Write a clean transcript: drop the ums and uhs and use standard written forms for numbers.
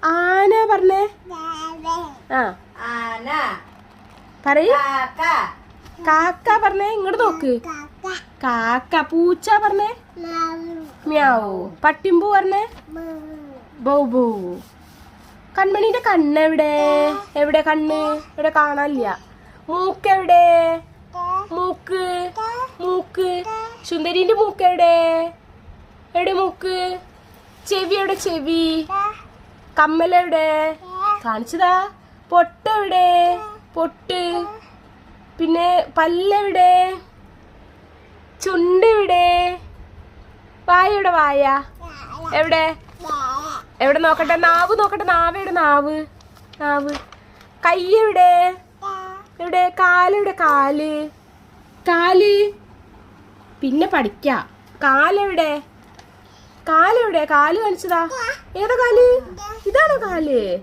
ആന പറഞ്ഞേ. ആ പറയ്. കാക്ക പറഞ്ഞേ. ഇങ്ങോട്ട് നോക്ക്. കാക്ക. പൂച്ച പറഞ്ഞേ. മ്യാവൂ. പട്ടിമ്പൂ പറഞ്ഞേ. Bow bow. കൺമണിന്റെ കണ്ണ് എവിടെ? എവിടെ കണ്ണ്? ഇവിടെ കാണാനില്ല. മൂക്ക് എവിടെ? മൂക്ക്. മൂക്ക്. സുന്ദരിന്റെ മൂക്ക് എവിടെ? എവിടെ മൂക്ക്? ചെവി എവിടെ? ചെവി. കമ്മലെവിടെ? കാണിച്ചതാ. പൊട്ട് എവിടെ? പൊട്ട്. പിന്നെ പല്ലെവിടെ? ചുണ്ട് എവിടെ? വായ എവിടെ? വായ എവിടെ? എവിടെ നോക്കട്ടെ. നാവ് നോക്കട്ടെ. നാവ് എവിടെ? നാവ്. നാവ്. കൈ എവിടെ? എവിടെ? കാലെവിടെ? കാല്. കാല്. പിന്നെ പഠിക്കാം. കാലെവിടെ? കാലെവിടെ? കാല് കാണിച്ചതാ. ഏതാ കാല്? ഇതാണോ കാല്?